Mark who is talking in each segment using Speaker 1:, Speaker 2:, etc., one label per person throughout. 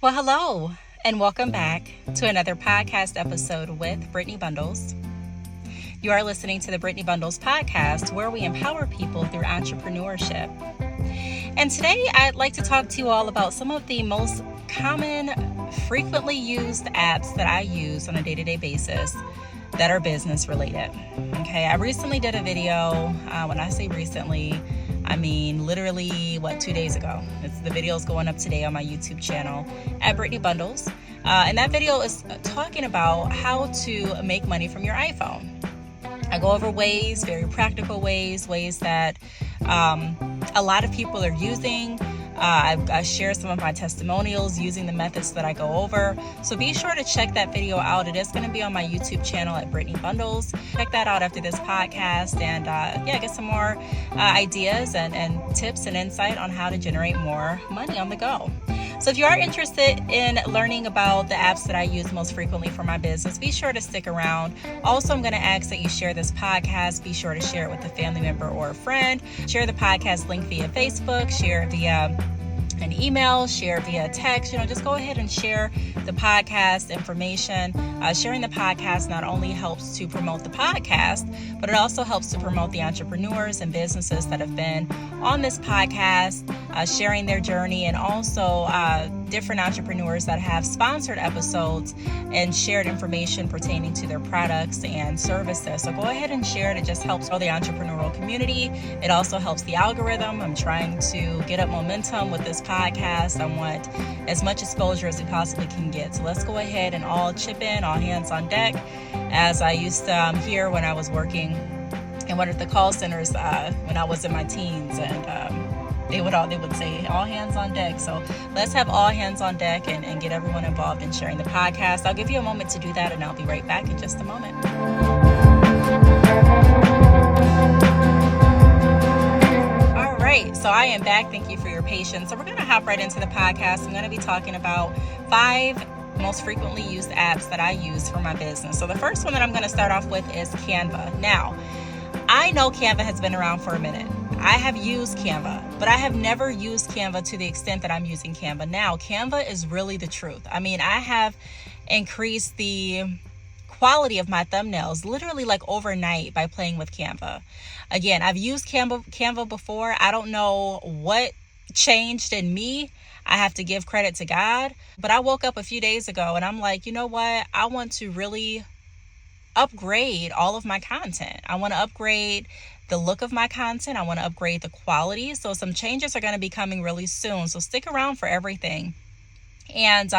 Speaker 1: Well, hello, and welcome back to another podcast episode with Brittney Bundles. You are listening to the Brittney Bundles podcast, where we empower people through entrepreneurship. And today I'd like to talk to you all about some of the most common, frequently used apps that I use on a day-to-day basis that are business related. Okay, I recently did a video. When I say recently, I mean literally 2 days ago. The video is going up today on my YouTube channel at Brittney Bundles. And that video is talking about how to make money from your iPhone. I go over ways, very practical ways that a lot of people are using. I share some of my testimonials using the methods that I go over. So be sure to check that video out. It is going to be on my YouTube channel at Brittney Bundles. Check that out after this podcast and get some more ideas and tips and insight on how to generate more money on the go. So if you are interested in learning about the apps that I use most frequently for my business, be sure to stick around. Also, I'm going to ask that you share this podcast. Be sure to share it with a family member or a friend. Share the podcast link via Facebook, share it via an email, share via text. Just go ahead and share the podcast information. Sharing the podcast not only helps to promote the podcast, but it also helps to promote the entrepreneurs and businesses that have been on this podcast, sharing their journey, and also different entrepreneurs that have sponsored episodes and shared information pertaining to their products and services. So go ahead and share it. It just helps grow the entrepreneurial community. It also helps the algorithm. I'm trying to get up momentum with this podcast. I want as much exposure as we possibly can get. So let's go ahead and all chip in, all hands on deck, as I used to hear when I was working in one of the call centers when I was in my teens, and they would say all hands on deck. So let's have all hands on deck and get everyone involved in sharing the podcast. I'll give you a moment to do that, and I'll be right back in just a moment. All right, so I am back. Thank you for your patience. So we're going to hop right into the podcast. I'm going to be talking about 5 most frequently used apps that I use for my business. So the first one that I'm going to start off with is Canva. Now, I know Canva has been around for a minute. I have used Canva, but I have never used Canva to the extent that I'm using Canva now. Canva is really the truth. I mean, I have increased the quality of my thumbnails literally like overnight by playing with Canva. Again, I've used Canva before. I don't know what changed in me. I have to give credit to God, but I woke up a few days ago and I'm like, you know what? I want to really upgrade all of my content. I want to upgrade the look of my content. I want to upgrade the quality. So some changes are going to be coming really soon. So stick around for everything. And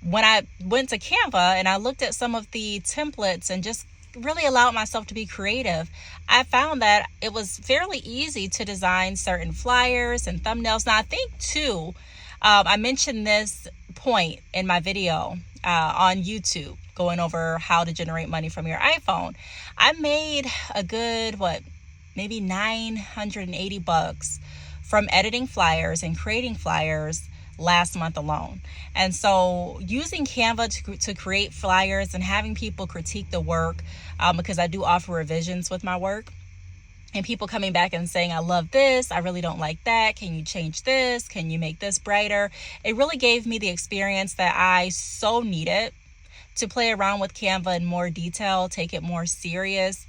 Speaker 1: when I went to Canva and I looked at some of the templates and just really allowed myself to be creative, I found that it was fairly easy to design certain flyers and thumbnails. Now, I think too, I mentioned this point in my video on YouTube, going over how to generate money from your iPhone. I made a good, maybe $980 from editing flyers and creating flyers last month alone. And so using Canva to create flyers and having people critique the work, because I do offer revisions with my work, and people coming back and saying, I love this, I really don't like that, can you change this, can you make this brighter? It really gave me the experience that I so needed to play around with Canva in more detail, take it more serious,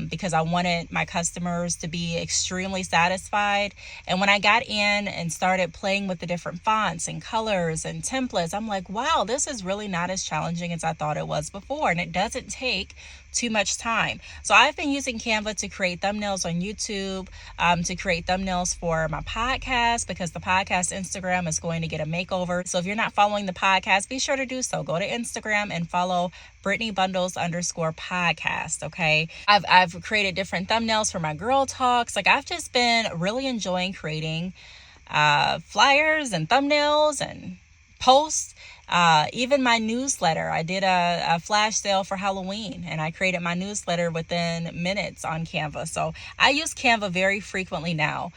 Speaker 1: because I wanted my customers to be extremely satisfied. And when I got in and started playing with the different fonts and colors and templates, I'm like, wow, this is really not as challenging as I thought it was before. And it doesn't take too much time. So I've been using Canva to create thumbnails on YouTube, to create thumbnails for my podcast, because the podcast Instagram is going to get a makeover. So if you're not following the podcast, be sure to do so. Go to Instagram and follow Brittney Bundles _podcast. Okay. I've created different thumbnails for my girl talks. Like, I've just been really enjoying creating flyers and thumbnails and posts. Even my newsletter, I did a flash sale for Halloween, and I created my newsletter within minutes on Canva. So I use Canva very frequently now.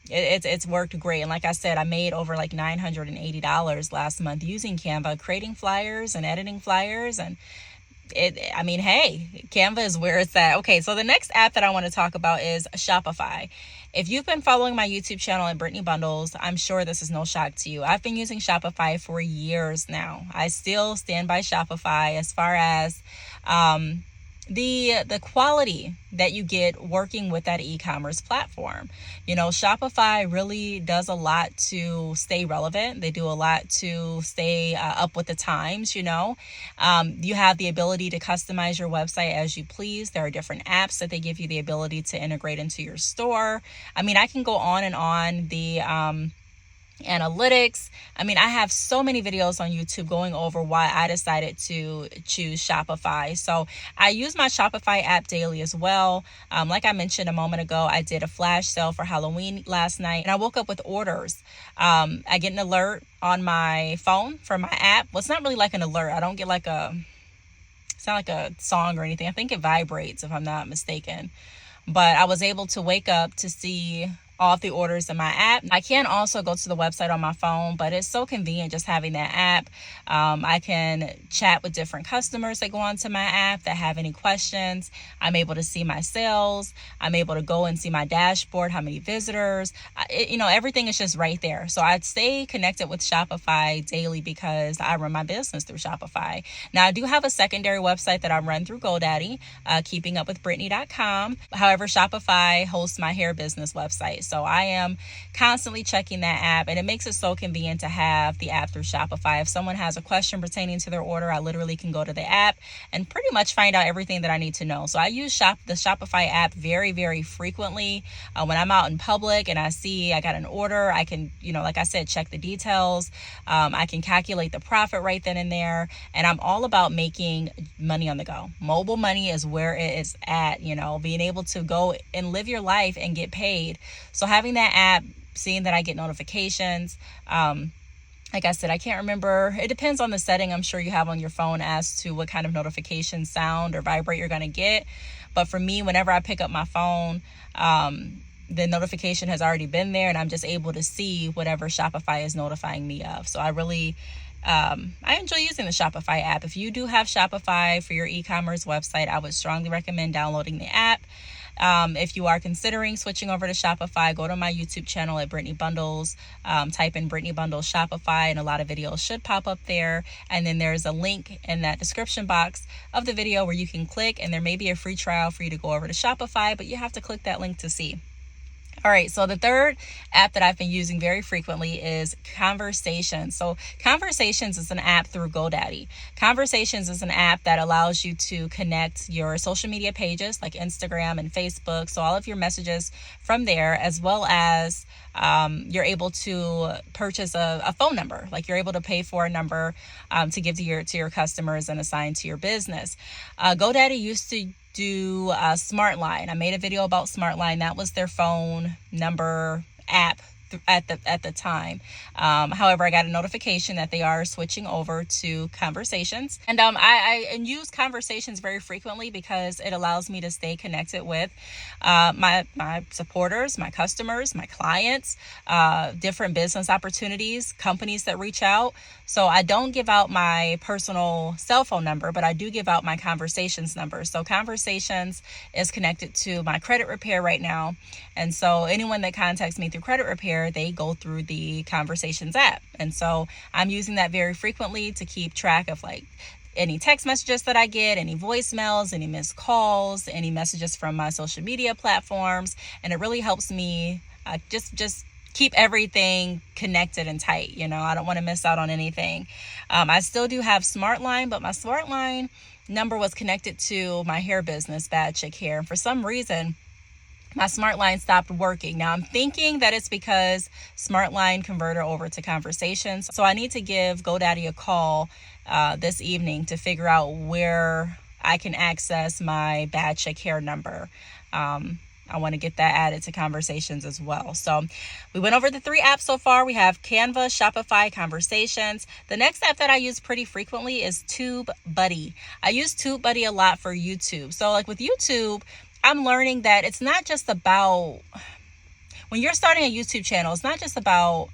Speaker 1: It's worked great. And like I said, I made over like $980 last month using Canva, creating flyers and editing flyers. And I mean, hey, Canva is where it's at. Okay, so the next app that I want to talk about is Shopify. If you've been following my YouTube channel at Brittney Bundles, I'm sure this is no shock to you. I've been using Shopify for years now. I still stand by Shopify as far as the quality that you get working with that e-commerce platform. You know, Shopify really does a lot to stay relevant. They do a lot to stay up with the times. You have the ability to customize your website as you please. There are different apps that they give you the ability to integrate into your store. I mean, I can go on and on. The analytics. I mean, I have so many videos on YouTube going over why I decided to choose Shopify. So I use my Shopify app daily as well. Like I mentioned a moment ago, I did a flash sale for Halloween last night, and I woke up with orders. I get an alert on my phone from my app. Well, it's not really like an alert. I don't get it's not like a song or anything. I think it vibrates, if I'm not mistaken. But I was able to wake up to see all of the orders in my app. I can also go to the website on my phone, but it's so convenient just having that app. I can chat with different customers that go onto my app that have any questions. I'm able to see my sales. I'm able to go and see my dashboard, how many visitors. Everything is just right there. So I stay connected with Shopify daily because I run my business through Shopify. Now, I do have a secondary website that I run through GoDaddy, keepingupwithbrittney.com. However, Shopify hosts my hair business website. So I am constantly checking that app, and it makes it so convenient to have the app through Shopify. If someone has a question pertaining to their order, I literally can go to the app and pretty much find out everything that I need to know. So I use the Shopify app very, very frequently. When I'm out in public and I see I got an order, I can, like I said, check the details. I can calculate the profit right then and there. And I'm all about making money on the go. Mobile money is where it is at, being able to go and live your life and get paid. So having that app, seeing that I get notifications, like I said, I can't remember. It depends on the setting I'm sure you have on your phone as to what kind of notification sound or vibrate you're going to get. But for me, whenever I pick up my phone, the notification has already been there, and I'm just able to see whatever Shopify is notifying me of. So I really I enjoy using the Shopify app. If you do have Shopify for your e-commerce website, I would strongly recommend downloading the app. If you are considering switching over to Shopify, go to my YouTube channel at Brittney Bundles, type in Brittney Bundles Shopify, and a lot of videos should pop up there. And then there's a link in that description box of the video where you can click, and there may be a free trial for you to go over to Shopify, but you have to click that link to see. All right, so the third app that I've been using very frequently is Conversations. So Conversations is an app through GoDaddy. Conversations is an app that allows you to connect your social media pages like Instagram and Facebook. So all of your messages from there, as well as you're able to purchase a phone number. Like you're able to pay for a number to give to your customers and assign to your business. GoDaddy used to do SmartLine. I made a video about SmartLine. That was their phone number app at the time. However, I got a notification that they are switching over to Conversations, and I use Conversations very frequently because it allows me to stay connected with my supporters, my customers, my clients, different business opportunities, companies that reach out. So I don't give out my personal cell phone number, but I do give out my Conversations number. So Conversations is connected to my credit repair right now. And so anyone that contacts me through credit repair, they go through the Conversations app. And so I'm using that very frequently to keep track of like any text messages that I get, any voicemails, any missed calls, any messages from my social media platforms. And it really helps me just keep everything connected and tight. I don't want to miss out on anything. I still do have SmartLine, but my SmartLine number was connected to my hair business, Bad Chick Hair. And for some reason, my SmartLine stopped working. Now I'm thinking that it's because SmartLine converted over to Conversations. So I need to give GoDaddy a call this evening to figure out where I can access my Bad Chick Hair number. I want to get that added to Conversations as well. So we went over the 3 apps so far. We have Canva, Shopify, Conversations. The next app that I use pretty frequently is TubeBuddy. I use TubeBuddy a lot for YouTube. So like with YouTube, I'm learning that it's not just about, when you're starting a YouTube channel, it's not just about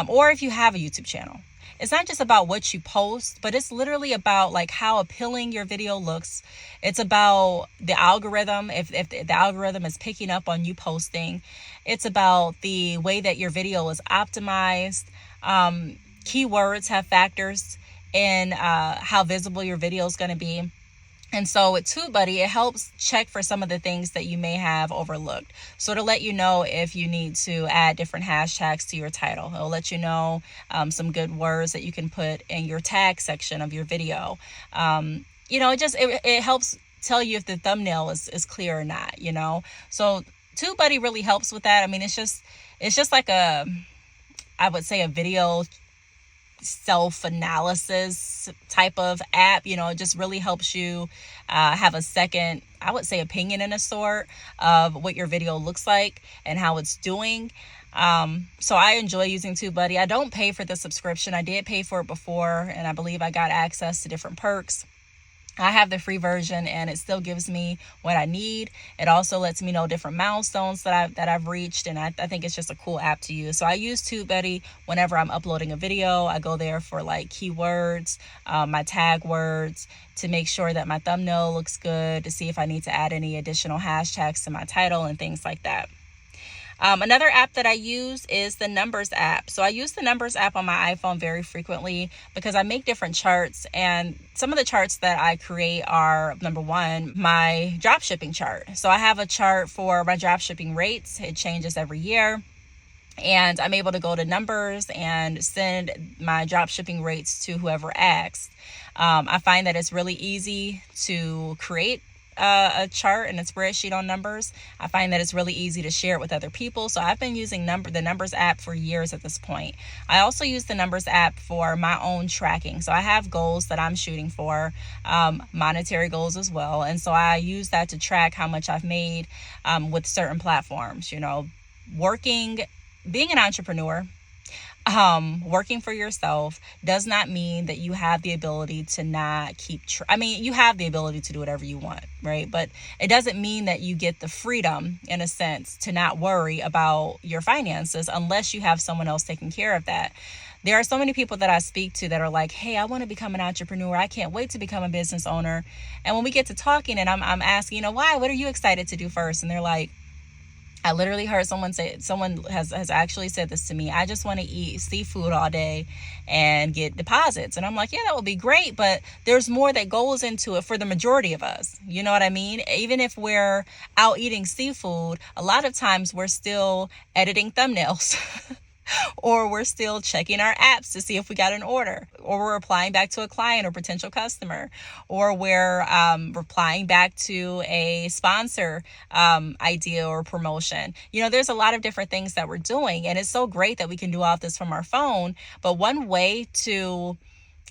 Speaker 1: or if you have a YouTube channel. It's not just about what you post, but it's literally about like how appealing your video looks. It's about the algorithm, if the algorithm is picking up on you posting. It's about the way that your video is optimized. Keywords have factors in how visible your video is going to be. And so with TubeBuddy, it helps check for some of the things that you may have overlooked. So to let you know if you need to add different hashtags to your title. It'll let you know some good words that you can put in your tag section of your video. It helps tell you if the thumbnail is clear or not, So TubeBuddy really helps with that. I mean, it's just like I would say a video self-analysis type of app. It just really helps you have a second, I would say, opinion in a sort of what your video looks like and how it's doing. So I enjoy using TubeBuddy. I don't pay for the subscription. I did pay for it before, and I believe I got access to different perks. I have the free version, and it still gives me what I need. It also lets me know different milestones that I've reached, and I think it's just a cool app to use. So I use TubeBuddy whenever I'm uploading a video. I go there for like keywords, my tag words, to make sure that my thumbnail looks good, to see if I need to add any additional hashtags to my title and things like that. Another app that I use is the Numbers app. So I use the Numbers app on my iPhone very frequently because I make different charts, and some of the charts that I create are, number one, my drop shipping chart. So I have a chart for my drop shipping rates. It changes every year. And I'm able to go to Numbers and send my drop shipping rates to whoever asks. I find that it's really easy to create a chart and a spreadsheet on Numbers. I find that it's really easy to share it with other people. So I've been using the Numbers app for years at this point. I also use the Numbers app for my own tracking. So I have goals that I'm shooting for, monetary goals as well. And so I use that to track how much I've made with certain platforms. Being an entrepreneur, working for yourself does not mean that you have the ability to not you have the ability to do whatever you want, right? But it doesn't mean that you get the freedom, in a sense, to not worry about your finances unless you have someone else taking care of that. There are so many people that I speak to that are like, hey, I want to become an entrepreneur. I can't wait to become a business owner. And when we get to talking and I'm asking, why? What are you excited to do first? And they're like, I literally heard someone has actually said this to me. I just want to eat seafood all day and get deposits. And I'm like, yeah, that would be great. But there's more that goes into it for the majority of us. You know what I mean? Even if we're out eating seafood, a lot of times we're still editing thumbnails. Or we're still checking our apps to see if we got an order, or we're replying back to a client or potential customer, or we're replying back to a sponsor idea or promotion. There's a lot of different things that we're doing, and it's so great that we can do all of this from our phone. But one way to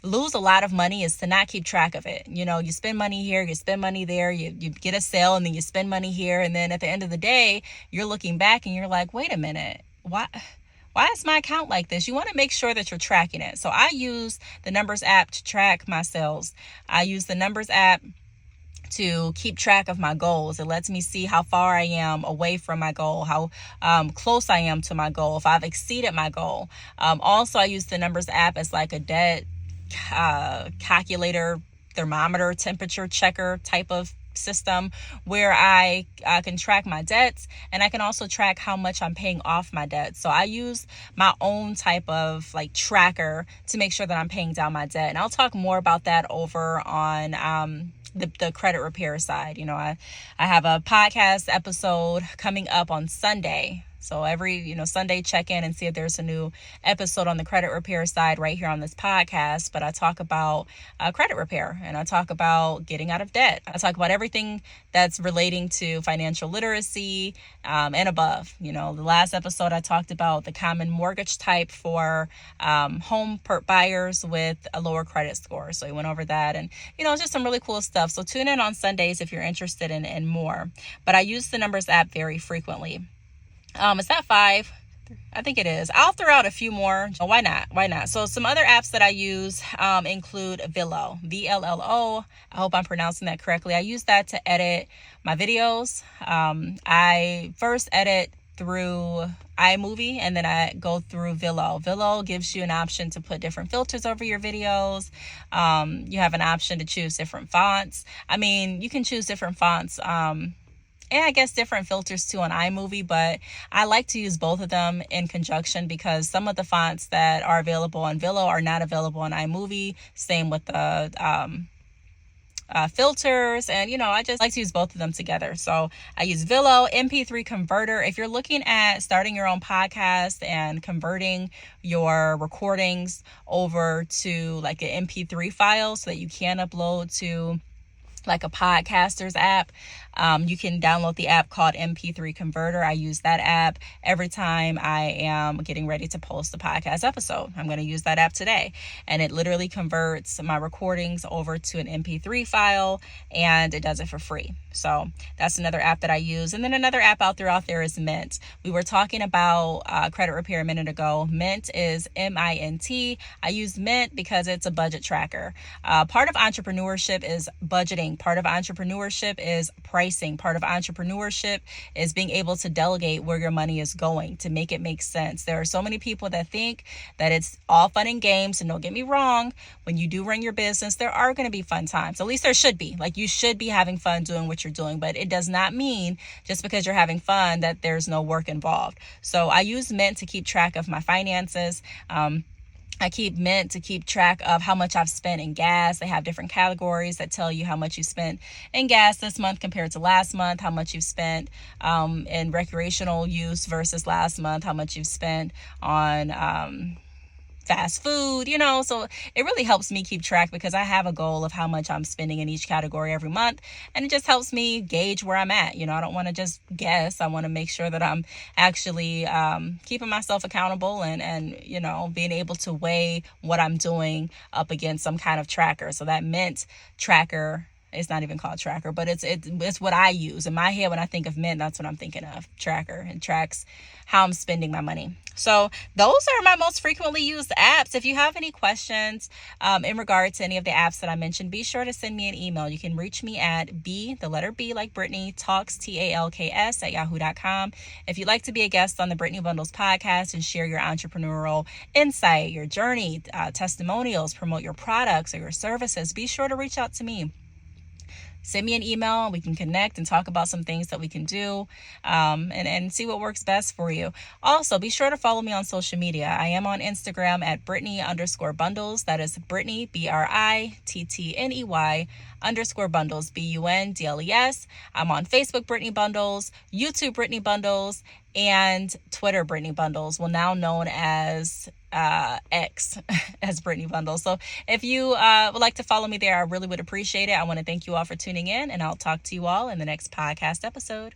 Speaker 1: lose a lot of money is to not keep track of it. You spend money here, you spend money there, you get a sale, and then you spend money here. And then at the end of the day, you're looking back and you're like, wait a minute, why is my account like this? You want to make sure that you're tracking it. So I use the Numbers app to track my sales. I use the Numbers app to keep track of my goals. It lets me see how far I am away from my goal, how close I am to my goal, if I've exceeded my goal. Also, I use the Numbers app as like a debt calculator, thermometer, temperature checker type of system where I can track my debts, and I can also track how much I'm paying off my debts. So I use my own type of like tracker to make sure that I'm paying down my debt. And I'll talk more about that over on the credit repair side. I have a podcast episode coming up on Sunday. So every, Sunday, check in and see if there's a new episode on the credit repair side right here on this podcast. But I talk about credit repair, and I talk about getting out of debt. I talk about everything that's relating to financial literacy and above. The last episode I talked about the common mortgage type for home buyers with a lower credit score. So we went over that, and it's just some really cool stuff. So tune in on Sundays if you're interested in more. But I use the Numbers app very frequently. Is that 5? I think it is. I'll throw out a few more. Why not? So some other apps that I use include Villo, VLLO. I hope I'm pronouncing that correctly. I use that to edit my videos. I first edit through iMovie, and then I go through Vimeo. Vimeo gives you an option to put different filters over your videos. You have an option to choose different fonts. I mean, you can choose different fonts. And I guess different filters too on iMovie, but I like to use both of them in conjunction because some of the fonts that are available on Vimeo are not available on iMovie. Same with the filters, and I just like to use both of them together. So I use Vimeo MP3 converter. If you're looking at starting your own podcast and converting your recordings over to like an MP3 file so that you can upload to like a podcaster's app, you can download the app called MP3 Converter. I use that app every time I am getting ready to post a podcast episode. I'm going to use that app today, and it literally converts my recordings over to an MP3 file, and it does it for free. So that's another app that I use. And then another app out there is Mint. We were talking about credit repair a minute ago. Mint is Mint. I use Mint because it's a budget tracker. Part of entrepreneurship is budgeting. Part of entrepreneurship is pricing. Part of entrepreneurship is being able to delegate where your money is going to make it make sense. There are so many people that think that it's all fun and games, and don't get me wrong, when you do run your business, there are going to be fun times. At least there should be. Like, you should be having fun doing what you're doing, but it does not mean just because you're having fun that there's no work involved. So I use Mint to keep track of my finances. I keep Mint to keep track of how much I've spent in gas. They have different categories that tell you how much you spent in gas this month compared to last month, how much you've spent in recreational use versus last month, how much you've spent on fast food, so it really helps me keep track because I have a goal of how much I'm spending in each category every month, and it just helps me gauge where I'm at. I don't want to just guess. I want to make sure that I'm actually keeping myself accountable and being able to weigh what I'm doing up against some kind of tracker. So that Mint tracker, it's not even called tracker, but it's what I use. In my head, when I think of Mint, that's what I'm thinking of, tracker. It tracks how I'm spending my money. So those are my most frequently used apps. If you have any questions in regard to any of the apps that I mentioned, be sure to send me an email. You can reach me at the letter B like Brittney, talks, TALKS @yahoo.com. If you'd like to be a guest on the Brittney Bundles podcast and share your entrepreneurial insight, your journey, testimonials, promote your products or your services, be sure to reach out to me. Send me an email. We can connect and talk about some things that we can do and see what works best for you. Also, be sure to follow me on social media. I am on Instagram at Brittney_bundles. That is Brittney, BRITTNEY _bundles, BUNDLES. I'm on Facebook, Brittney Bundles, YouTube, Brittney Bundles, and Twitter, Brittney Bundles, well, now known as X as Brittney Bundles. So if you would like to follow me there, I really would appreciate it. I want to thank you all for tuning in, and I'll talk to you all in the next podcast episode.